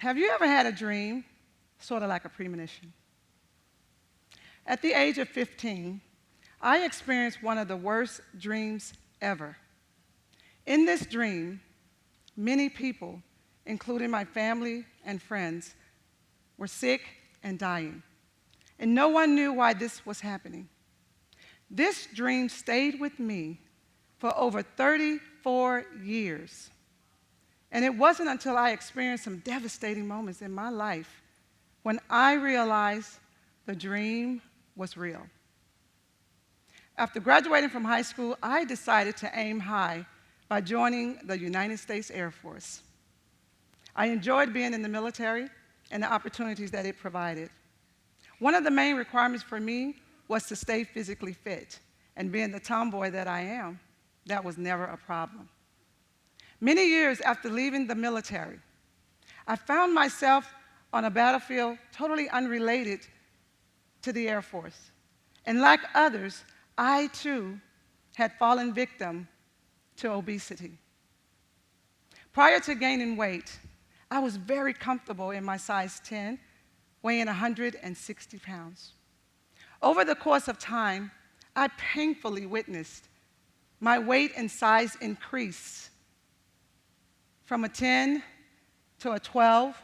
Have you ever had a dream, sort of like a premonition? At the age of 15, I experienced one of the worst dreams ever. In this dream, many people, including my family and friends, were sick and dying, and no one knew why this was happening. This dream stayed with me for over 34 years, and it wasn't until I experienced some devastating moments in my life when I realized the dream was real. After graduating from high school, I decided to aim high by joining the United States Air Force. I enjoyed being in the military and the opportunities that it provided. One of the main requirements for me was to stay physically fit, and being the tomboy that I am, that was never a problem. Many years after leaving the military, I found myself on a battlefield totally unrelated to the Air Force. And like others, I too had fallen victim to obesity. Prior to gaining weight, I was very comfortable in my size 10, weighing 160 pounds. Over the course of time, I painfully witnessed my weight and size increase from a 10 to a 12,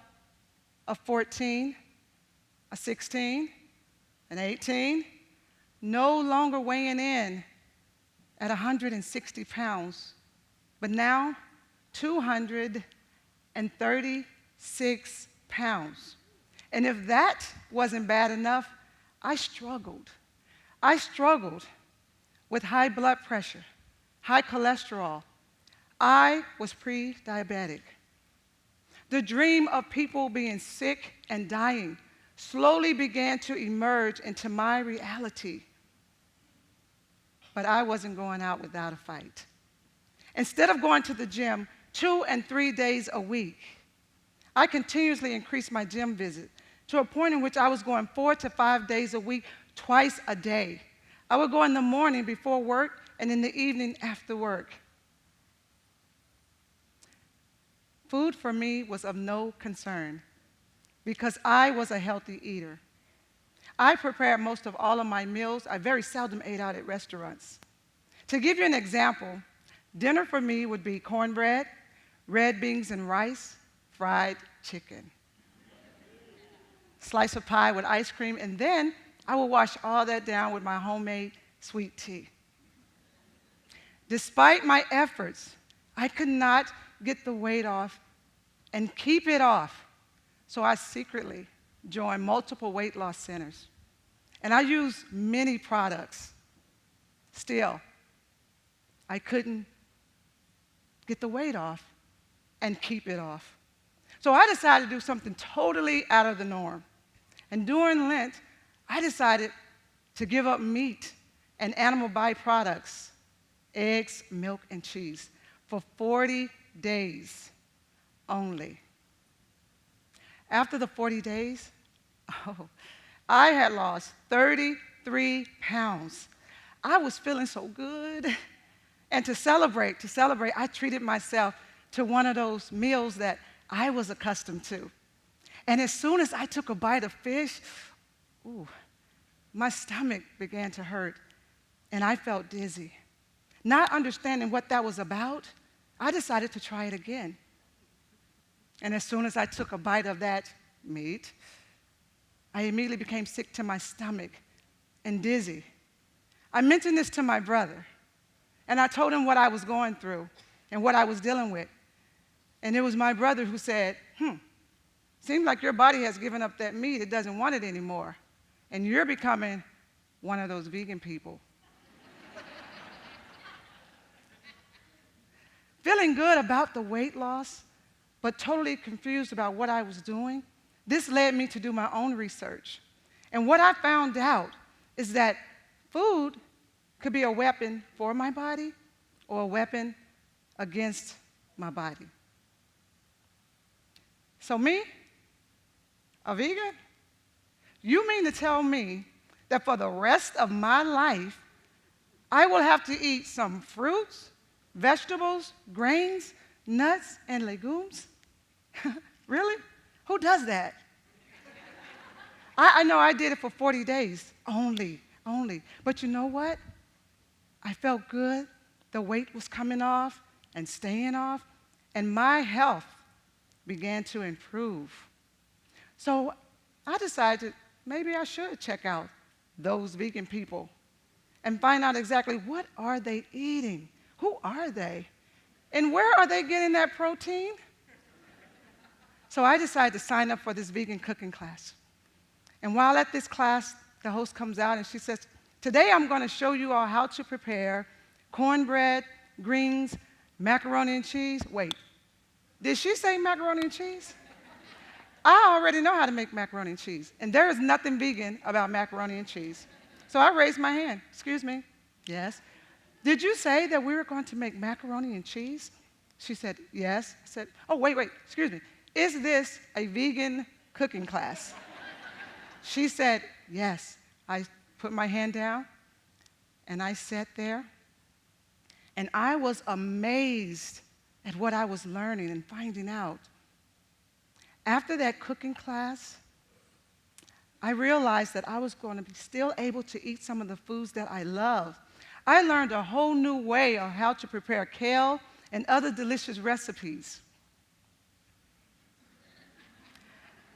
a 14, a 16, an 18, no longer weighing in at 160 pounds, but now 236 pounds. And if that wasn't bad enough, I struggled. I struggled with high blood pressure, high cholesterol. I was pre-diabetic. The dream of people being sick and dying slowly began to emerge into my reality. But I wasn't going out without a fight. Instead of going to the gym 2 and 3 days a week, I continuously increased my gym visit to a point in which I was going 4 to 5 days a week, twice a day. I would go in the morning before work and in the evening after work. Food for me was of no concern because I was a healthy eater. I prepared most of all of my meals. I very seldom ate out at restaurants. To give you an example, dinner for me would be cornbread, red beans and rice, fried chicken, slice of pie with ice cream, and then I would wash all that down with my homemade sweet tea. Despite my efforts, I could not get the weight off and keep it off, so I secretly joined multiple weight loss centers. And I used many products. Still, I couldn't get the weight off and keep it off. So I decided to do something totally out of the norm. And during Lent, I decided to give up meat and animal byproducts, eggs, milk, and cheese, for 40 days only. After the 40 days, I had lost 33 pounds. I was feeling so good. And to celebrate, I treated myself to one of those meals that I was accustomed to. And as soon as I took a bite of fish, my stomach began to hurt, and I felt dizzy. Not understanding what that was about, I decided to try it again. And as soon as I took a bite of that meat, I immediately became sick to my stomach and dizzy. I mentioned this to my brother, and I told him what I was going through and what I was dealing with. And it was my brother who said, seems like your body has given up that meat. It doesn't want it anymore. And you're becoming one of those vegan people. Feeling good about the weight loss, but totally confused about what I was doing, this led me to do my own research. And what I found out is that food could be a weapon for my body or a weapon against my body. So me, a vegan? You mean to tell me that for the rest of my life, I will have to eat some fruits, vegetables, grains, nuts, and legumes? Really? Who does that? I know I did it for 40 days only. But you know what? I felt good. The weight was coming off and staying off, and my health began to improve. So I decided maybe I should check out those vegan people and find out exactly what are they eating? Who are they? And where are they getting that protein? So I decided to sign up for this vegan cooking class. And while at this class, the host comes out and she says, today I'm going to show you all how to prepare cornbread, greens, macaroni and cheese. Wait, did she say macaroni and cheese? I already know how to make macaroni and cheese, and there is nothing vegan about macaroni and cheese. So I raised my hand. Excuse me. Yes. Did you say that we were going to make macaroni and cheese? She said, yes. I said, oh, wait, excuse me. Is this a vegan cooking class? She said, yes. I put my hand down, and I sat there, and I was amazed at what I was learning and finding out. After that cooking class, I realized that I was going to be still able to eat some of the foods that I love. I learned a whole new way of how to prepare kale and other delicious recipes.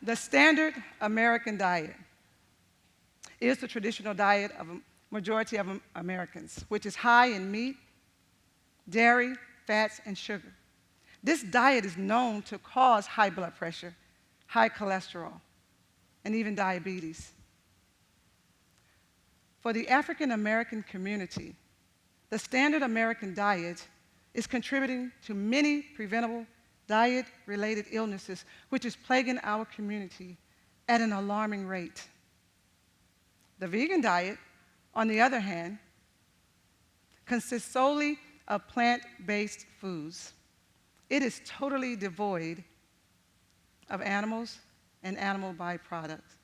The standard American diet is the traditional diet of a majority of Americans, which is high in meat, dairy, fats, and sugar. This diet is known to cause high blood pressure, high cholesterol, and even diabetes. For the African American community, the standard American diet is contributing to many preventable diet-related illnesses, which is plaguing our community at an alarming rate. The vegan diet, on the other hand, consists solely of plant-based foods. It is totally devoid of animals and animal byproducts.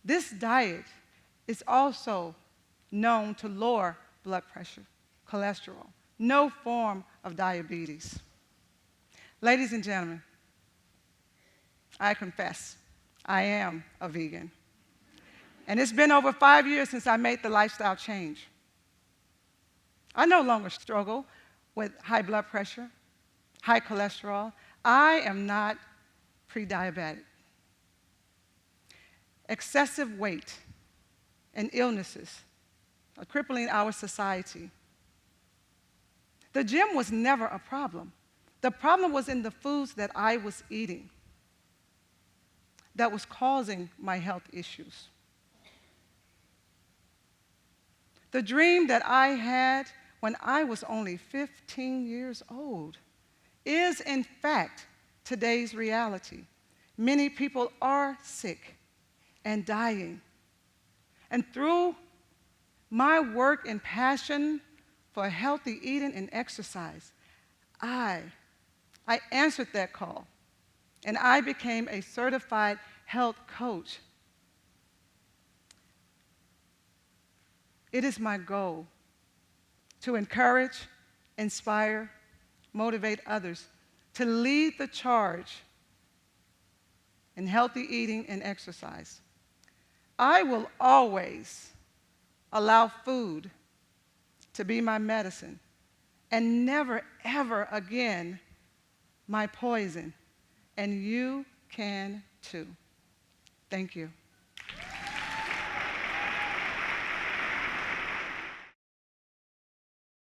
This diet is also known to lower blood pressure, cholesterol, no form of diabetes. Ladies and gentlemen, I confess, I am a vegan. And it's been over 5 years since I made the lifestyle change. I no longer struggle with high blood pressure, high cholesterol. I am not pre-diabetic. Excessive weight and illnesses are crippling our society. The gym was never a problem. The problem was in the foods that I was eating that was causing my health issues. The dream that I had when I was only 15 years old is, in fact, today's reality. Many people are sick and dying. And through my work and passion for healthy eating and exercise, I answered that call, and I became a certified health coach. It is my goal to encourage, inspire, motivate others to lead the charge in healthy eating and exercise. I will always allow food to be my medicine and never, ever again my poison. And you can too. Thank you.